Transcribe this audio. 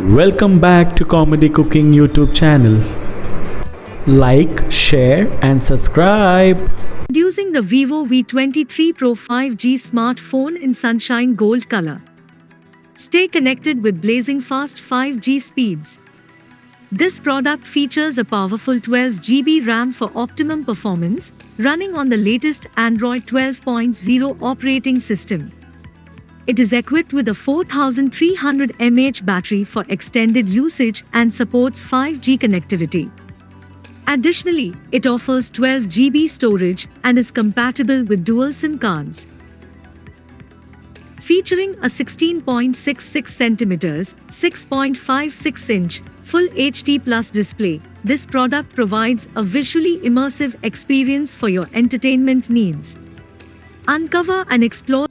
Welcome back to Comedy Cooking YouTube channel. Like, share and subscribe. Introducing the Vivo V23 Pro 5G smartphone in sunshine gold color. Stay connected with blazing fast 5G speeds. This product features a powerful 12 GB RAM for optimum performance, running on the latest Android 12.0 operating system. It is equipped with a 4300 mAh battery for extended usage and supports 5G connectivity. Additionally, it offers 12 GB storage and is compatible with dual SIM cards. Featuring a 16.66 cm, 6.56-inch, Full HD Plus display, this product provides a visually immersive experience for your entertainment needs. Uncover and explore